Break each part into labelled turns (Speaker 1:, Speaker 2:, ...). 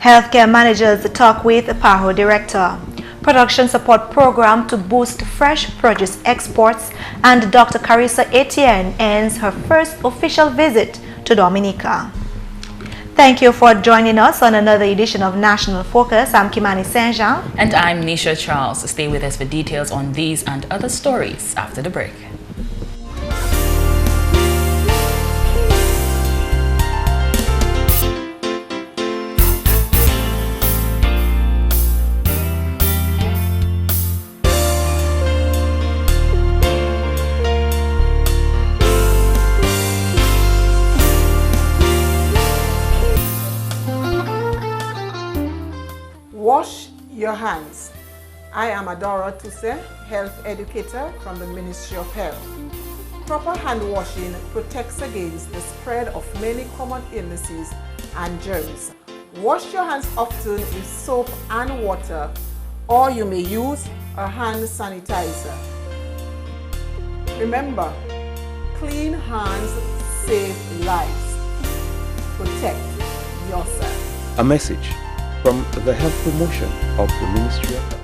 Speaker 1: Healthcare managers talk with PAHO Director. Production support program to boost fresh produce exports, and Dr. Carissa Etienne ends her first official visit to Dominica. Thank you for joining us on another edition of National Focus. I'm Kimani Saint-Jean.
Speaker 2: And I'm Nisha Charles. Stay with us for details on these and other stories after the break.
Speaker 3: Wash your hands. I am Adora Tuse, health educator from the Ministry of Health. Proper hand washing protects against the spread of many common illnesses and germs. Wash your hands often with soap and water, or you may use a hand sanitizer. Remember, clean hands save lives. Protect yourself.
Speaker 4: A message from the Health Promotion of the Ministry of Health.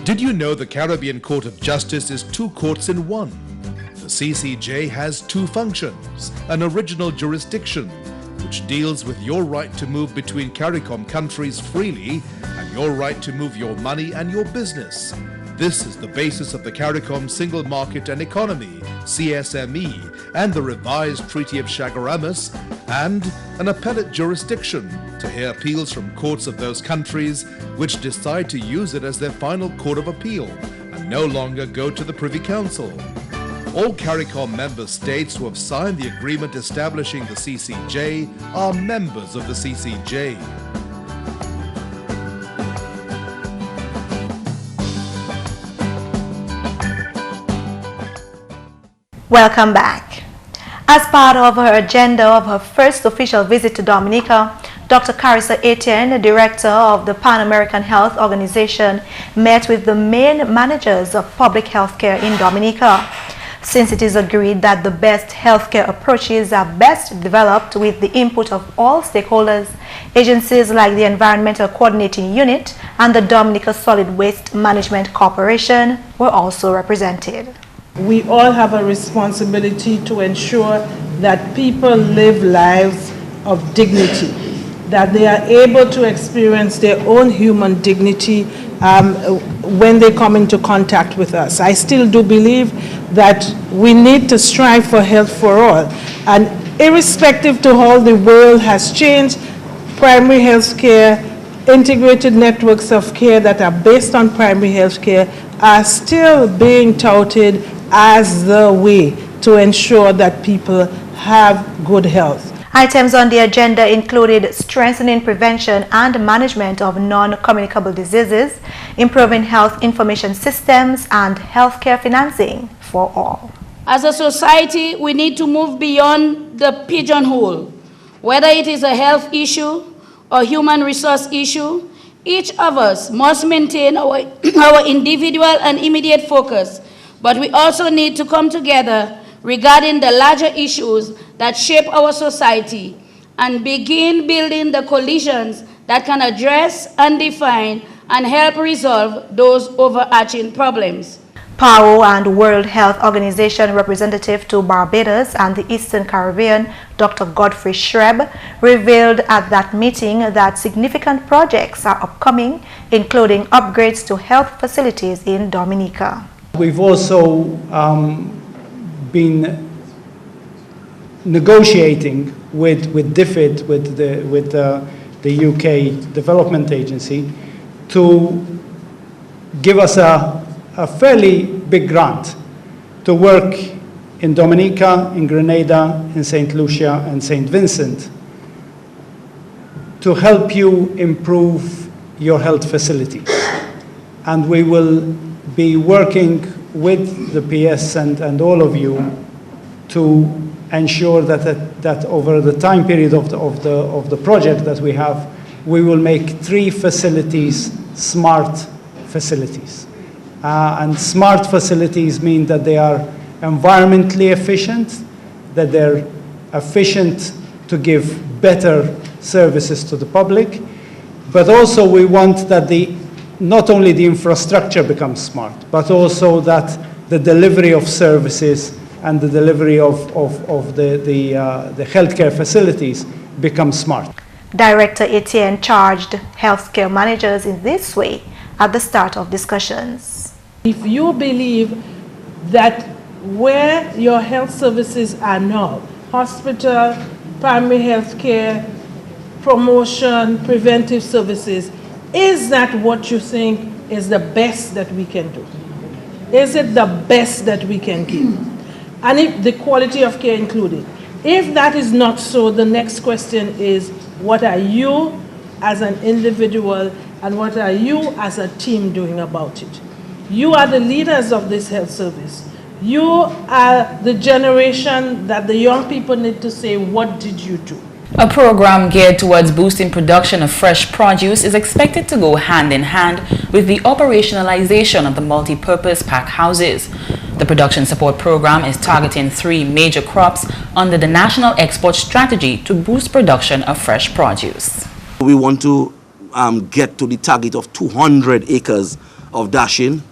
Speaker 5: Did you know the Caribbean Court of Justice is two courts in one? The CCJ has two functions: an original jurisdiction, which deals with your right to move between CARICOM countries freely, and your right to move your money and your business. This is the basis of the CARICOM Single Market and Economy, CSME, and the revised Treaty of Chaguaramas, and an appellate jurisdiction to hear appeals from courts of those countries which decide to use it as their final court of appeal and no longer go to the Privy Council. All CARICOM member states who have signed the agreement establishing the CCJ are members of the CCJ.
Speaker 1: Welcome back. As part of her agenda of her first official visit to Dominica, Dr. Carissa Etienne, Director of the Pan American Health Organization, met with the main managers of public health care in Dominica. Since it is agreed that the best healthcare approaches are best developed with the input of all stakeholders, agencies like the Environmental Coordinating Unit and the Dominica Solid Waste Management Corporation were also represented.
Speaker 6: We all have a responsibility to ensure that people live lives of dignity, that they are able to experience their own human dignity when they come into contact with us. I still do believe that we need to strive for health for all. And irrespective to how the world has changed, primary health care, integrated networks of care that are based on primary health care are still being touted as the way to ensure that people have good health.
Speaker 1: Items on the agenda included strengthening prevention and management of non-communicable diseases, improving health information systems, and healthcare financing for all.
Speaker 7: As a society, we need to move beyond the pigeonhole. Whether it is a health issue or human resource issue, each of us must maintain our individual and immediate focus. But we also need to come together regarding the larger issues that shape our society and begin building the coalitions that can address and define and help resolve those overarching problems.
Speaker 1: PAHO and World Health Organization representative to Barbados and the Eastern Caribbean, Dr. Godfrey Shreb, revealed at that meeting that significant projects are upcoming, including upgrades to health facilities in Dominica.
Speaker 8: We've also been negotiating with DFID, with the UK Development Agency, to give us a fairly big grant to work in Dominica, in Grenada, in St. Lucia, and St. Vincent to help you improve your health facilities. And we will be working with the PS and all of you to ensure that over the time period of the project that we have, we will make 3 facilities smart facilities. And smart facilities mean that they are environmentally efficient, that they're efficient to give better services to the public, but also we want that not only the infrastructure becomes smart, but also that the delivery of services and the delivery of the healthcare facilities becomes smart.
Speaker 1: Director Etienne charged healthcare managers in this way at the start of discussions.
Speaker 6: If you believe that where your health services are now, hospital, primary health care, promotion, preventive services, is that what you think is the best that we can do? Is it the best that we can give? And if the quality of care included. If that is not so, the next question is, what are you as an individual and what are you as a team doing about it? You are the leaders of this health service. You are the generation that the young people need to say, what did you do?
Speaker 2: A program geared towards boosting production of fresh produce is expected to go hand in hand with the operationalization of the multi-purpose pack houses. The production support program is targeting 3 major crops under the National Export Strategy to boost production of fresh produce.
Speaker 9: We want to get to the target of 200 acres of dashing.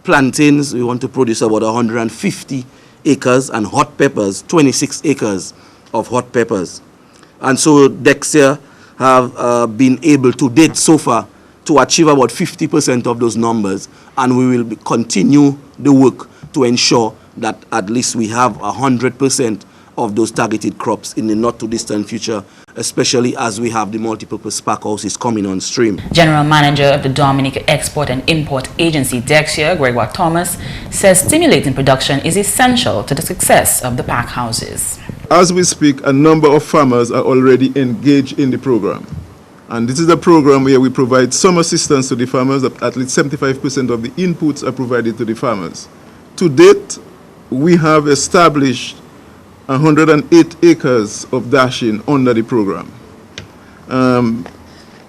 Speaker 9: Plantains, we want to produce about 150 acres, and hot peppers, 26 acres of hot peppers. And so Dexia have been able to date so far to achieve about 50% of those numbers, and we will continue the work to ensure that at least we have 100% of those targeted crops in the not too distant future, especially as we have the multipurpose pack houses coming on stream.
Speaker 2: General Manager of the Dominica Export and Import Agency, Dexia, Gregoire Thomas, says stimulating production is essential to the success of the pack houses.
Speaker 10: As we speak, a number of farmers are already engaged in the program. And this is a program where we provide some assistance to the farmers. At least 75% of the inputs are provided to the farmers. To date, we have established 108 acres of dashing under the program.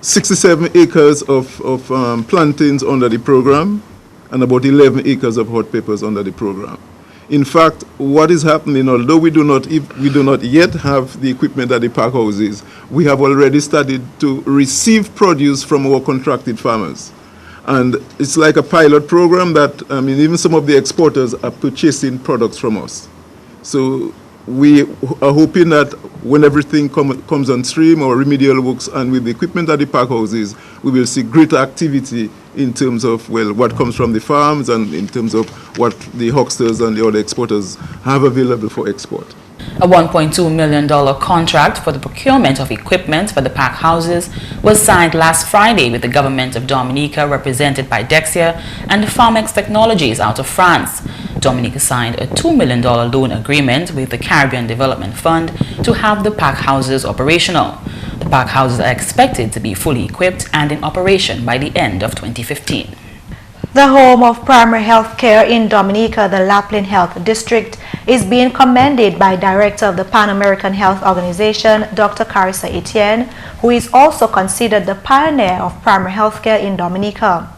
Speaker 10: 67 acres of plantains under the program, and about 11 acres of hot peppers under the program. In fact, what is happening, although we do not yet have the equipment at the pack houses, we have already started to receive produce from our contracted farmers. And it's like a pilot program that, even some of the exporters are purchasing products from us. So we are hoping that when everything comes on stream, our remedial works, and with the equipment at the pack houses, we will see greater activity in terms of, well, what comes from the farms and in terms of what the hucksters and the other exporters have available for export.
Speaker 2: A $1.2 million contract for the procurement of equipment for the pack houses was signed last Friday with the government of Dominica, represented by Dexia, and Farmex Technologies out of France. Dominica signed a $2 million loan agreement with the Caribbean Development Fund to have the pack houses operational. The pack houses are expected to be fully equipped and in operation by the end of 2015.
Speaker 1: The home of primary health care in Dominica, the Lapland Health District, is being commended by Director of the Pan-American Health Organization, Dr. Carissa Etienne, who is also considered the pioneer of primary health care in Dominica.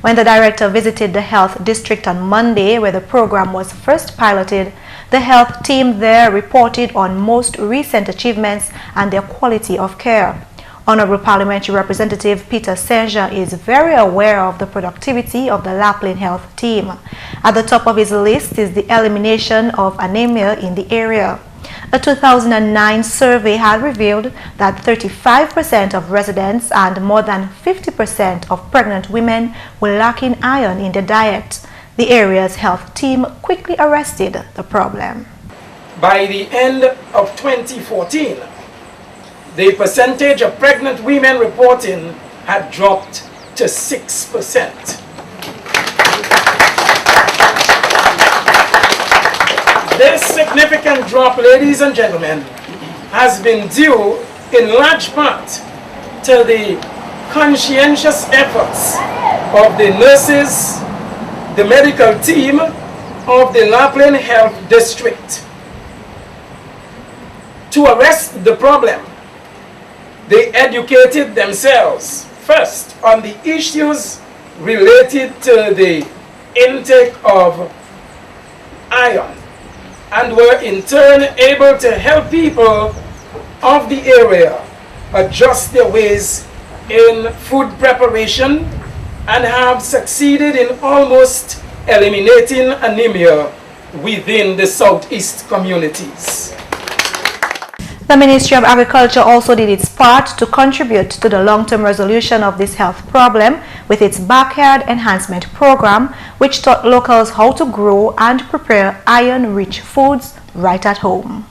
Speaker 1: When the director visited the health district on Monday, where the program was first piloted, the health team there reported on most recent achievements and their quality of care. Honorable Parliamentary Representative Peter Senja is very aware of the productivity of the Lapland Health team. At the top of his list is the elimination of anemia in the area. A 2009 survey had revealed that 35% of residents and more than 50% of pregnant women were lacking iron in their diet. The area's health team quickly arrested the problem.
Speaker 11: By the end of 2014, the percentage of pregnant women reporting had dropped to 6%. This significant drop, ladies and gentlemen, has been due in large part to the conscientious efforts of the nurses, the medical team of the Lapland Health District. To arrest the problem, they educated themselves first on the issues related to the intake of iron, and were in turn able to help people of the area adjust their ways in food preparation and have succeeded in almost eliminating anemia within the southeast communities.
Speaker 1: The Ministry of Agriculture also did its part to contribute to the long-term resolution of this health problem with its Backyard Enhancement Program, which taught locals how to grow and prepare iron-rich foods right at home.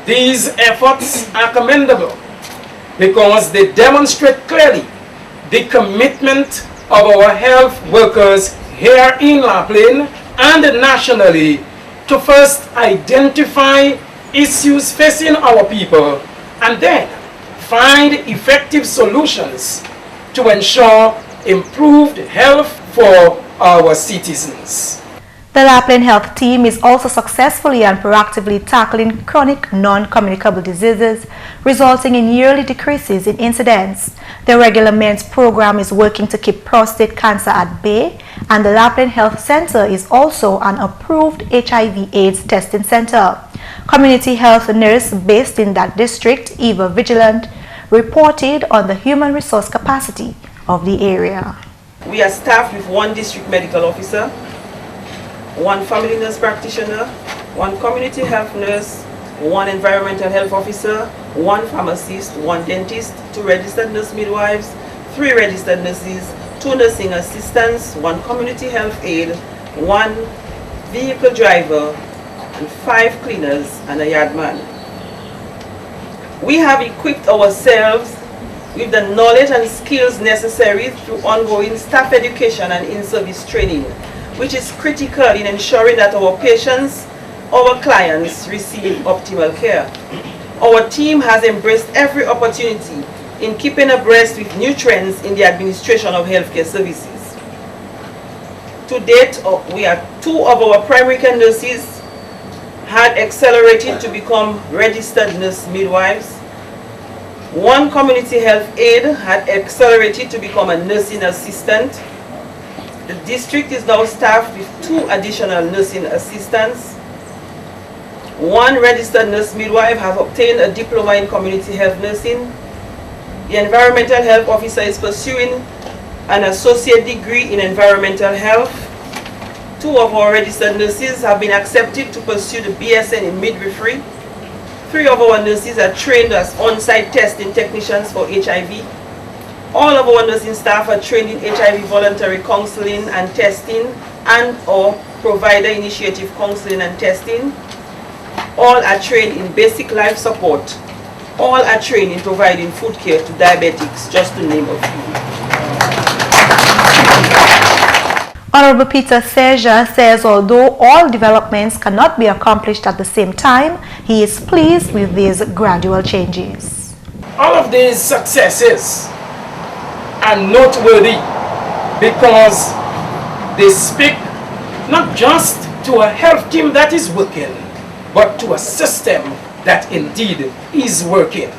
Speaker 11: These efforts are commendable because they demonstrate clearly the commitment of our health workers here in La Plaine and nationally to first identify issues facing our people and then find effective solutions to ensure improved health for our citizens.
Speaker 1: The La Plaine Health team is also successfully and proactively tackling chronic non-communicable diseases, resulting in yearly decreases in incidence. The regular MENS program is working to keep prostate cancer at bay, and the La Plaine Health Center is also an approved HIV/AIDS testing center. Community health nurse based in that district, Eva Vigilant, reported on the human resource capacity of the area.
Speaker 12: We are staffed with one district medical officer, one family nurse practitioner, one community health nurse, one environmental health officer, one pharmacist, one dentist, 2 registered nurse midwives, 3 registered nurses, 2 nursing assistants, 1 community health aide, 1 vehicle driver, and 5 cleaners and a yardman. We have equipped ourselves with the knowledge and skills necessary through ongoing staff education and in-service training, which is critical in ensuring that our patients, our clients, receive optimal care. Our team has embraced every opportunity in keeping abreast with new trends in the administration of healthcare services. To date, 2 of our primary care nurses had accelerated to become registered nurse midwives. 1 community health aide had accelerated to become a nursing assistant. The district is now staffed with 2 additional nursing assistants. 1 registered nurse midwife has obtained a diploma in community health nursing. The environmental health officer is pursuing an associate degree in environmental health. 2 of our registered nurses have been accepted to pursue the BSN in midwifery. 3 of our nurses are trained as on-site testing technicians for HIV. All of our nursing staff are trained in HIV voluntary counseling and testing and/or provider initiative counseling and testing. All are trained in basic life support. All are trained in providing food care to diabetics, just to name a few.
Speaker 1: Honorable Peter Seja says although all developments cannot be accomplished at the same time, he is pleased with these gradual changes.
Speaker 11: All of these successes are noteworthy because they speak not just to a health team that is working, but to a system that indeed is working.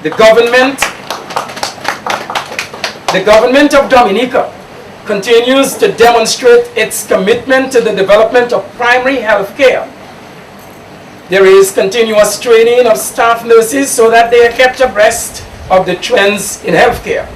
Speaker 11: The government of Dominica continues to demonstrate its commitment to the development of primary health care. There is continuous training of staff nurses so that they are kept abreast of the trends in healthcare.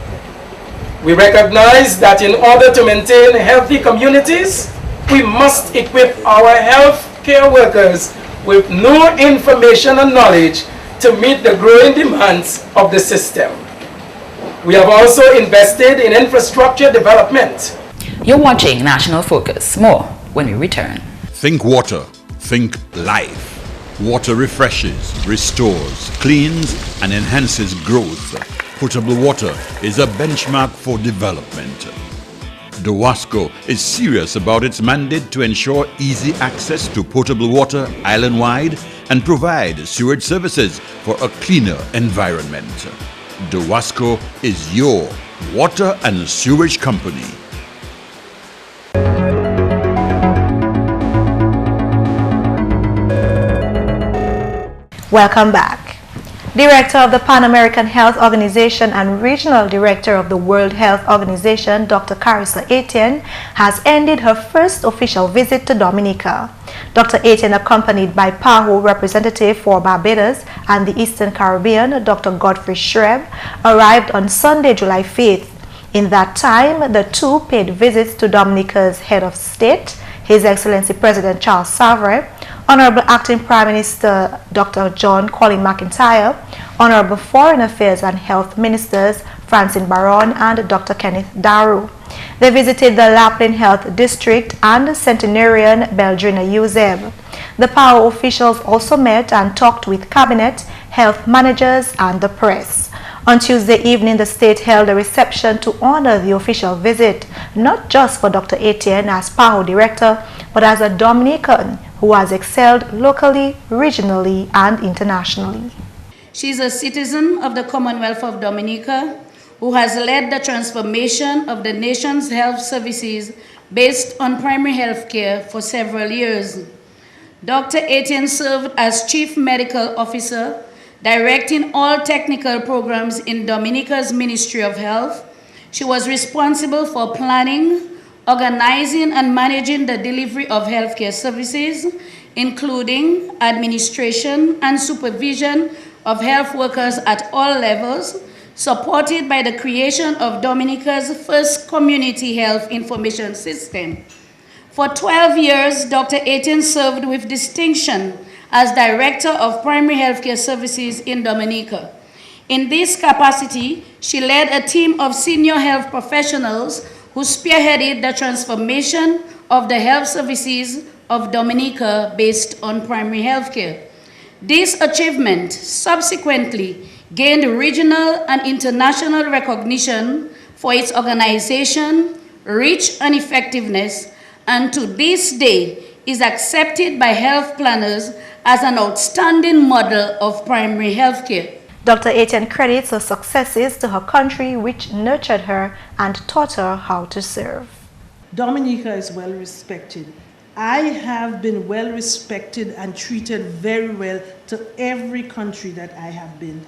Speaker 11: We recognize that in order to maintain healthy communities, we must equip our healthcare workers with new information and knowledge to meet the growing demands of the system. We have also invested in infrastructure development.
Speaker 2: You're watching National Focus. More when we return.
Speaker 13: Think water. Think life. Water refreshes, restores, cleans, and enhances growth. Potable water is a benchmark for development. DOWASCO is serious about its mandate to ensure easy access to potable water island-wide and provide sewage services for a cleaner environment. DOWASCO is your water and sewage company.
Speaker 1: Welcome back. Director of the Pan American Health Organization and Regional Director of the World Health Organization, Dr. Carissa Etienne, has ended her first official visit to Dominica. Dr. Etienne, accompanied by PAHO representative for Barbados and the Eastern Caribbean, Dr. Godfrey Shreb, arrived on Sunday, July 5th. In that time, the two paid visits to Dominica's head of state, His Excellency President Charles Savre, Honorable Acting Prime Minister Dr. John Colin McIntyre, Honorable Foreign Affairs and Health Ministers Francine Baron and Dr. Kenneth Daru. They visited the Laplin Health District and Centenarian Beldrina UZEB. The PAHO officials also met and talked with cabinet, health managers and the press. On Tuesday evening, the state held a reception to honor the official visit, not just for Dr. Etienne as PAHO Director, but as a Dominican who has excelled locally, regionally, and internationally.
Speaker 7: She is a citizen of the Commonwealth of Dominica who has led the transformation of the nation's health services based on primary health care for several years. Dr. Etienne served as Chief Medical Officer, directing all technical programs in Dominica's Ministry of Health. She was responsible for planning, organizing and managing the delivery of healthcare services, including administration and supervision of health workers at all levels, supported by the creation of Dominica's first community health information system. For 12 years, Dr. Etienne served with distinction as Director of Primary Healthcare Services in Dominica. In this capacity, she led a team of senior health professionals who spearheaded the transformation of the health services of Dominica based on primary health care. This achievement subsequently gained regional and international recognition for its organization, reach and effectiveness, and to this day is accepted by health planners as an outstanding model of primary health care.
Speaker 1: Dr. Etienne credits her successes to her country, which nurtured her and taught her how to serve.
Speaker 6: Dominica is well respected. I have been well respected and treated very well to every country that I have been.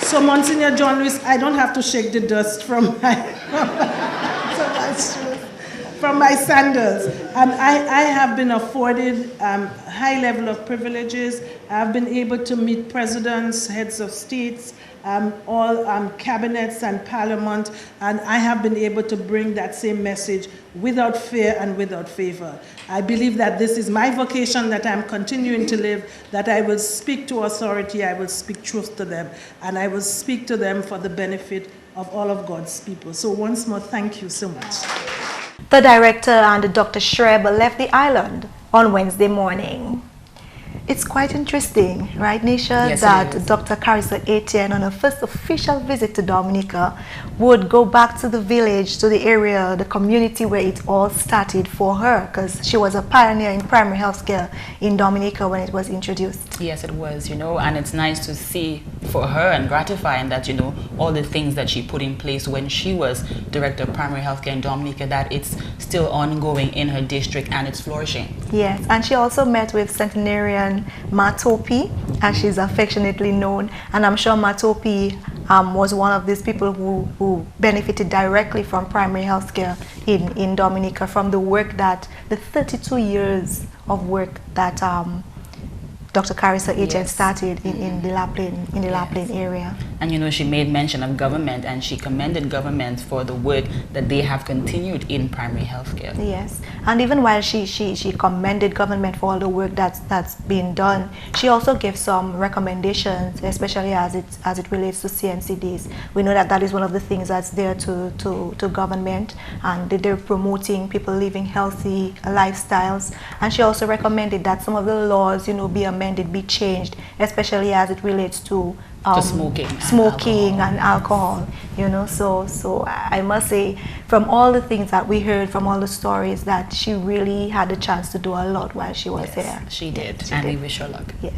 Speaker 6: So, Monsignor John Luce, I don't have to shake the dust from my sandals. I have been afforded high level of privileges. I've been able to meet presidents, heads of states, all cabinets and parliament, and I have been able to bring that same message without fear and without favor. I believe that this is my vocation that I'm continuing to live, that I will speak to authority, I will speak truth to them, and I will speak to them for the benefit of all of God's people. So once more, thank you so much.
Speaker 1: The director and Dr. Shreb left the island on Wednesday morning. It's quite interesting, right, Nisha,
Speaker 2: yes,
Speaker 1: that Dr. Carissa Etienne, on her first official visit to Dominica, would go back to the village, to the area, the community where it all started for her, because she was a pioneer in primary health care in Dominica when it was introduced.
Speaker 2: Yes, it was, you know, and it's nice to see for her and gratifying that, you know, all the things that she put in place when she was Director of Primary Health Care in Dominica, that it's still ongoing in her district and it's flourishing.
Speaker 1: Yes, and she also met with Centenarian Matopi, as she's affectionately known, and I'm sure Matopi was one of these people who benefited directly from primary health care in Dominica, from the work that, the 32 years of work that Dr. Carissa Etienne started in the Laplin area.
Speaker 2: And you know, she made mention of government and she commended government for the work that they have continued in primary health care.
Speaker 1: Yes, and even while she commended government for all the work that's been done, she also gave some recommendations, especially as it relates to CNCDs. We know that is one of the things that's there to government, and they're promoting people living healthy lifestyles. And she also recommended that some of the laws, you know, be amended, be changed, especially as it relates to smoking and alcohol, you know. So I must say, from all the things that we heard, from all the stories, that she really had the chance to do a lot while she was here.
Speaker 2: She did, and we wish her luck.
Speaker 1: Yes.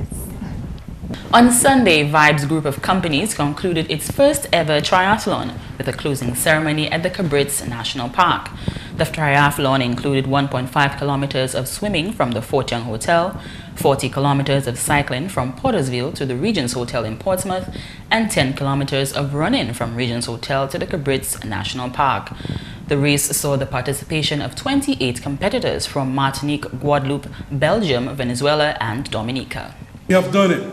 Speaker 2: On Sunday, Vibes Group of Companies concluded its first ever triathlon with a closing ceremony at the Kerdisha National Park. The triathlon included 1.5 kilometers of swimming from the Fort Young Hotel, 40 kilometers of cycling from Pottersville to the Regents Hotel in Portsmouth, and 10 kilometers of running from Regents Hotel to the Cabritz National Park. The race saw the participation of 28 competitors from Martinique, Guadeloupe, Belgium, Venezuela, and Dominica.
Speaker 14: We have done it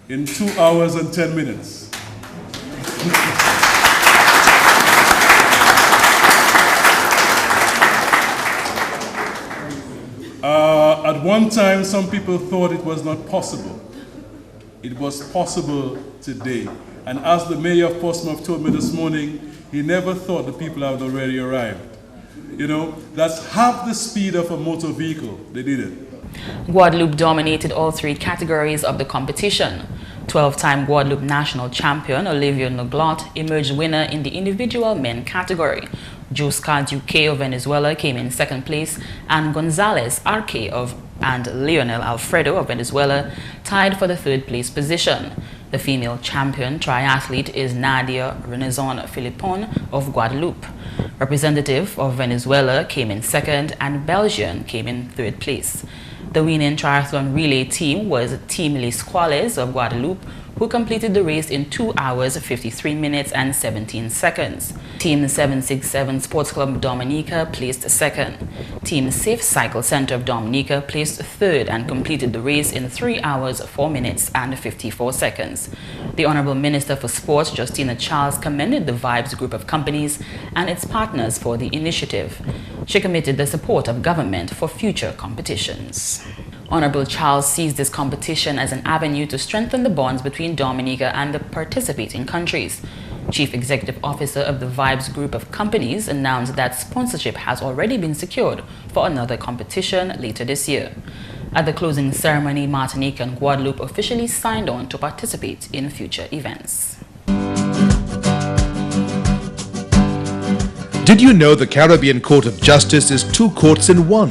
Speaker 14: in 2 hours and 10 minutes. At one time, some people thought it was not possible. It was possible today. And as the mayor of Portsmouth told me this morning, he never thought the people had already arrived. You know, that's half the speed of a motor vehicle. They did it.
Speaker 2: Guadeloupe dominated all 3 categories of the competition. 12-time Guadeloupe national champion Olivier Noglot emerged winner in the individual men category. Josca Duque of Venezuela came in 2nd place, and Gonzalez Arque and Leonel Alfredo of Venezuela tied for the 3rd place position. The female champion triathlete is Nadia Renaison Philippon of Guadeloupe. Representative of Venezuela came in 2nd, and Belgium came in 3rd place. The winning triathlon relay team was Team Les Squales of Guadeloupe, who completed the race in 2 hours, 53 minutes and 17 seconds. Team 767 Sports Club Dominica placed 2nd. Team Safe Cycle Center of Dominica placed 3rd and completed the race in 3 hours, 4 minutes and 54 seconds. The Honorable Minister for Sports, Justina Charles, commended the Vibes group of companies and its partners for the initiative. She committed the support of government for future competitions. Honorable Charles sees this competition as an avenue to strengthen the bonds between Dominica and the participating countries. Chief Executive Officer of the Vibes Group of Companies announced that sponsorship has already been secured for another competition later this year. At the closing ceremony, Martinique and Guadeloupe officially signed on to participate in future events.
Speaker 5: Did you know the Caribbean Court of Justice is 2 courts in 1?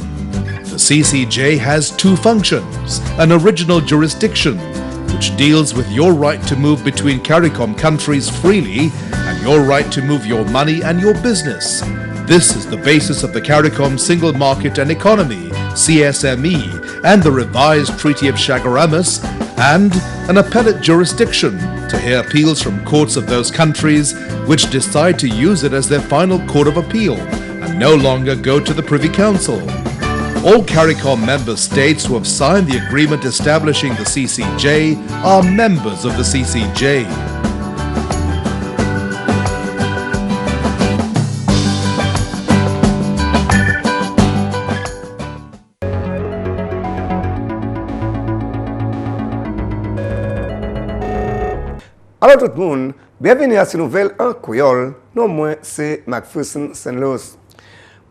Speaker 5: The CCJ has 2 functions: an original jurisdiction, which deals with your right to move between CARICOM countries freely and your right to move your money and your business. This is the basis of the CARICOM Single Market and Economy, CSME, and the revised Treaty of Chaguaramas, and an appellate jurisdiction to hear appeals from courts of those countries which decide to use it as their final court of appeal and no longer go to the Privy Council. All CARICOM member states who have signed the agreement establishing the CCJ are members of the CCJ.
Speaker 15: Alors tout le monde, bienvenue à cette nouvelle en créole. Non moins c'est McPherson Saint-Louis.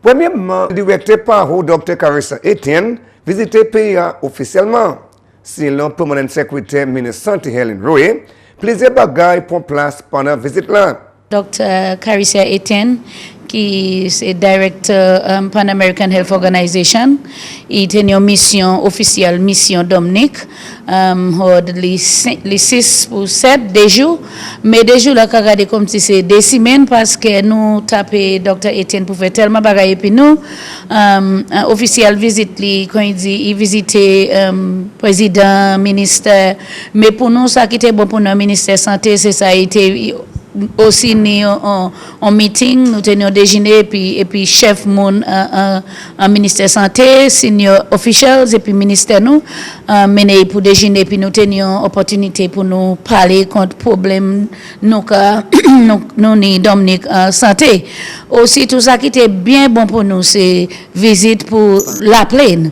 Speaker 15: Premièrement, le directeur PAHO Dr. Carissa Etienne visité PA officiellement. Sinon, permanent secrétaire ministre Santé Helen Roye, plusieurs bagailles pour place pendant la visite là.
Speaker 7: Dr. Carissa Etienne, qui est directeur Pan American Health Organization, il a une mission officielle, mission Dominique, les 6 ou 7 des jours, mais des jours là, regardez comme si c'est des semaines parce que nous tapons Dr. Etienne pour faire tellement de bagailles puis nous, officiel visite, quand il dit, il visitait président, ministère, mais pour nous, ça qui était bon pour nous, ministère santé, c'est ça, il était aussi ni en meeting nous tenions déjeuner et puis chef mon en ministère santé senior officials et puis ministère nous mené pour déjeuner puis nous tenions opportunité pour nous parler contre problème nous ni Dominique santé aussi tout ça qui était bien bon pour nous c'est visite pour la plaine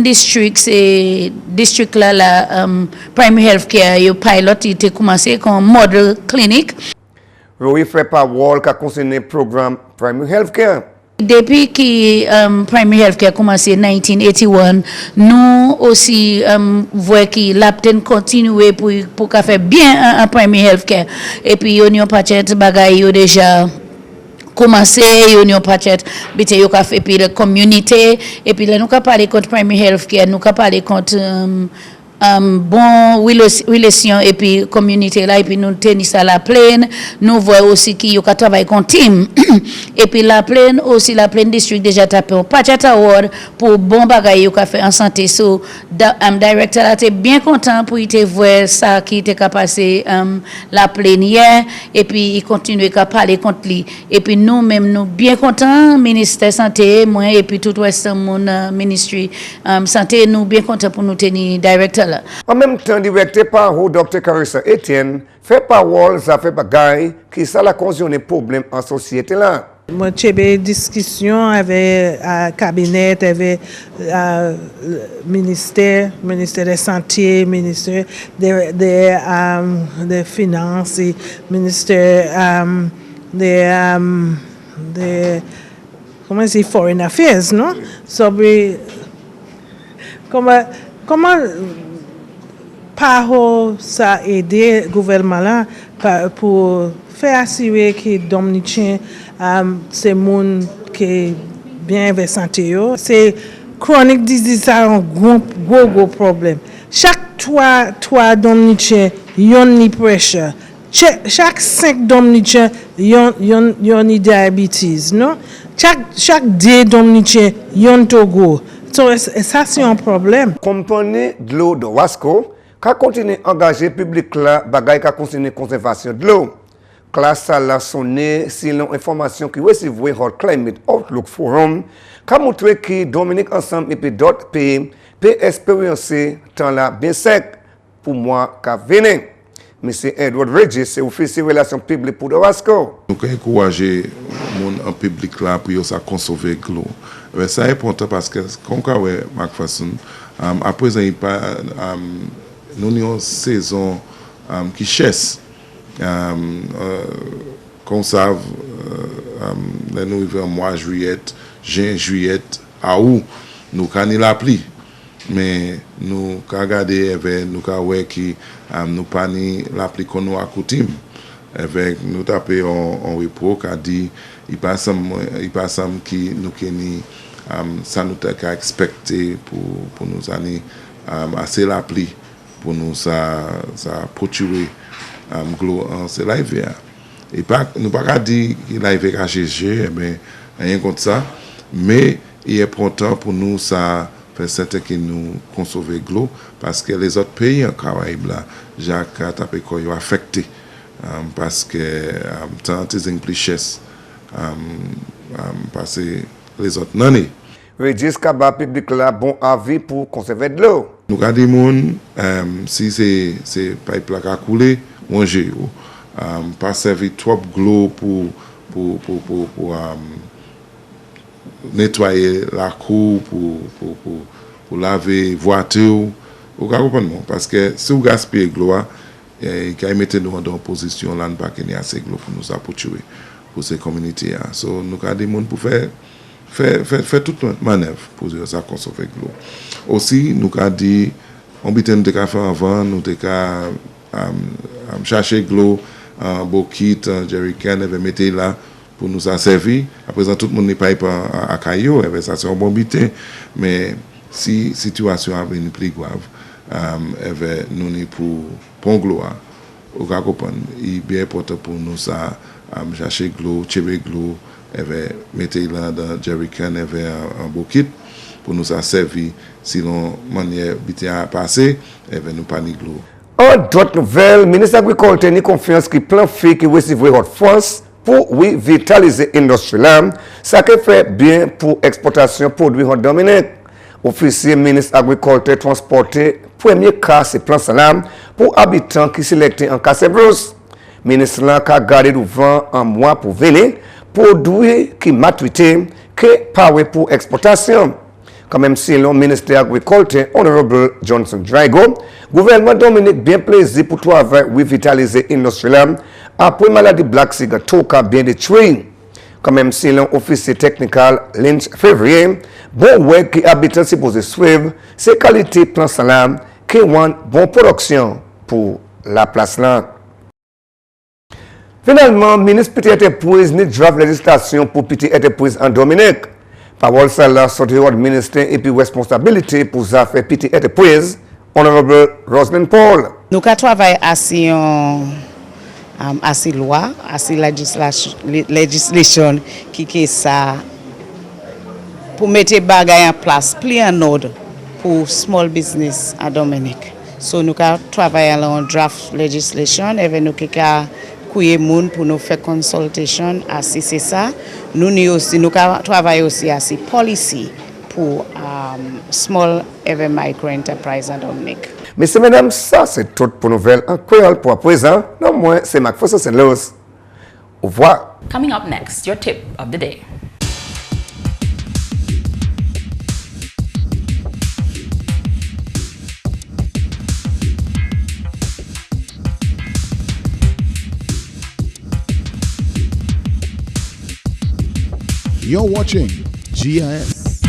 Speaker 7: district c'est district là la primary health care yo pilot il était commencé comme model clinic.
Speaker 15: Roy fait pas wall qui concerne le programme Primary Healthcare.
Speaker 7: Depuis que Primary Healthcare a commencé en 1981, nous aussi voyons que l'Apten continue pour faire bien un Primary Healthcare. Et puis, nous avons pas de bagaille déjà commencé, nous avons pas de yo ka fait puis la communauté. Et puis, là, nous avons parlé contre Primary Healthcare, nous avons parlé contre bon relation et puis communauté là et puis nous tenir à la plaine nous voyons aussi qui yo ka travail kon team et puis la plaine aussi la plaine district déjà tapé un patchat award pour bon bagay yo ka fait en santé so directeur là était bien content pour il te voir ça qui était ka passer la plaine hier et puis il continue à parler contre lui et puis nous même nous bien content ministère santé moi et puis tout reste mon ministry santé nous bien content pour nous tenir directeur.
Speaker 15: En même temps, directeur PAHO Dr. Carissa Etienne fait parole, ça fait bagaille qui ça la cause des problèmes en société là.
Speaker 6: Moi, j'ai eu des discussions avec le cabinet, avec le ministère de la Santé, ministère des Finances, ministère de comment c'est Foreign Affairs, non? Sobre comment PAHO ça a aidé le gouvernement là pour faire assurer que Dominicien c'est monde qui bien avec santé. C'est chronic disease, ça un gros problème. Chaque 3 Dominicien yon ni pressure. Chaque 5 Dominicien yon ni diabetes, non? Chaque 2 Dominicien yon Togo. So, ça c'est un problème.
Speaker 15: Compagnie de l'eau de Wasco qui continue à engager le public là, bagaille qui continue la conservation de l'eau. Classe à la sonné, selon information qui recevait le Climate Outlook Forum, qui a montré que Dominique ensemble et puis d'autres pays peuvent expérimenter temps là bien sec pour moi qui vient. Monsieur Edward Regis, c'est officier relations publiques pour Wasco.
Speaker 10: Nous encourager le public là pour conserver l'eau. C'est important parce que, comme McPherson, après nous avons une saison qui chasse. Comme ça, nous arrivons au mois de juillet, juillet, à où nous avons la pluie. Mais nous avons regardé, nous avons vu que nous pas la pluie qu'on nous a coutume. Avec nous tapé en repos qui a dit il passe qui nous ça nous t'a expecté pour nous années assez la pluie pour nous ça procurer glo c'est la hiver et pas nous pas dire qu'il la hiver à GG mais rien contre ça mais il est important pour nous ça fait certain que nous conserver glo parce que les autres pays en Caraïbes là Jacques a tapé quoi affecté parce que tant ils ont plus cher parce que les autres non.
Speaker 15: Regis Kaba public là bon avis pour conserver de l'eau.
Speaker 10: Nous regardons si c'est pipe là qui a coulé, manger pas servir trop d'eau pour nettoyer la cour pour laver voiture. Vous comprenez parce que si vous gaspillez de l'eau et qui mettre nous dans position là pas qu'il y a assez d'eau pour nous apporter pour ces communautés. So nous regardons pour faire toute manœuvre pour ça conserver l'eau. Aussi, nous avons dit, on peut faire avant, nous avons chercher l'eau, bokit, jerrycan, et mettre là pour nous servir. À présent, tout le monde n'est pas à Caillou, ça c'est un bon butin, mais si la situation est plus grave, nous sommes pour gloire. Il est bien important pour nous ça, chercher l'eau, tirer l'eau, mettre là dans jerrycan, un bokit pour nous servir. Sinon, manière bien passée, nous pas ni l'eau.
Speaker 15: En d'autres nouvelles, le ministre de l'Agriculture a confiance que plan fait qui recevrait votre force pour vitaliser l'industrie là, ça qui fait bien pour l'exportation de produits en Dominique. Officier ministre de l'Agriculture transporté premier cas ce plan salam pour habitants qui sélectent en Casse-Brousse. Ministre là a gardé devant un mois pour venir produits qui maturité que pas pour exportation. Quand même si le ministre de l'Agriculture, Honorable Johnson Drago, gouvernement Dominique bien plaisir pour travailler revitaliser l'industrie après maladie Black Sea Toka bien détruit. Quand même si l'officier technical Lynch février, bon ouais qui habitants supposé suivre, c'est qualité plan salam qui ont bonne production pour la place là. Finalement, ministre Petite Entreprise ni draft législation pour Petite Entreprise en Dominique. Parole ça là sorti au ministère et puis responsabilité pour ça faire Petite Entreprise Honorable Roslyn Paul.
Speaker 16: Nous travaillons à ces lois, à ces législations qui ça pour mettre bagaille en place, plus en ordre pour small business à Dominique. So nous travaillons en draft legislation et nous couiller moun pour nous faire consultation à c'est ça. Nous travaillons aussi à ces policy pour small et micro enterprise à Dominique.
Speaker 15: Messieurs, mesdames, ça c'est tout pour nouvelles en créole pour à présent. Non, moi c'est McPherson St. Louis. Au revoir.
Speaker 2: Coming up next, your tip of the day.
Speaker 5: You're watching GIS.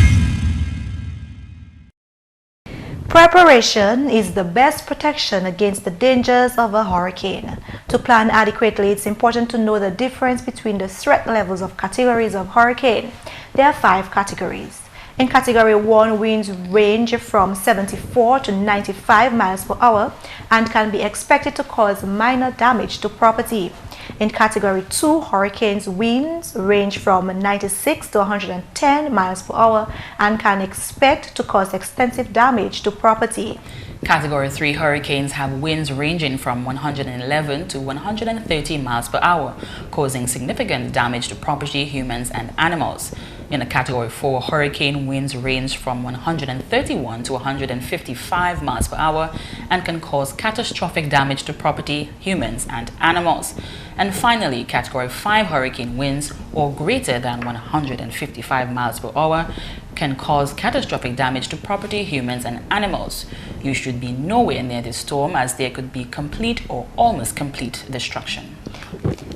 Speaker 1: Preparation is the best protection against the dangers of a hurricane. To plan adequately, it's important to know the difference between the threat levels of categories of hurricane. There are 5 categories. In Category 1, winds range from 74 to 95 miles per hour and can be expected to cause minor damage to property. In Category 2, hurricanes winds range from 96 to 110 miles per hour and can expect to cause extensive damage to property.
Speaker 2: Category 3 hurricanes have winds ranging from 111 to 130 miles per hour, causing significant damage to property, humans, and animals. In a Category 4, hurricane winds range from 131 to 155 miles per hour and can cause catastrophic damage to property, humans, and animals. And finally, Category 5 hurricane winds, or greater than 155 miles per hour, can cause catastrophic damage to property, humans, and animals. You should be nowhere near this storm, as there could be complete or almost complete destruction.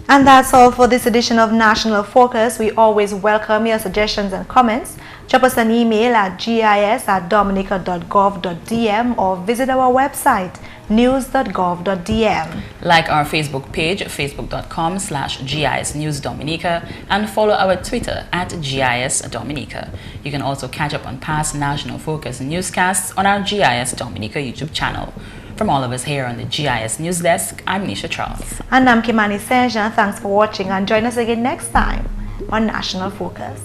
Speaker 1: And that's all for this edition of National Focus. We always welcome your suggestions and comments. Drop us an email at gis@dominica.gov.dm or visit our website news.gov.dm.
Speaker 2: Like our Facebook page, facebook.com/GIS News Dominica, and follow our Twitter at GIS Dominica. You can also catch up on past National Focus newscasts on our GIS Dominica YouTube channel. From all of us here on the GIS News Desk, I'm Nisha Charles.
Speaker 1: And I'm Kimani. Thanks for watching, and join us again next time on National Focus.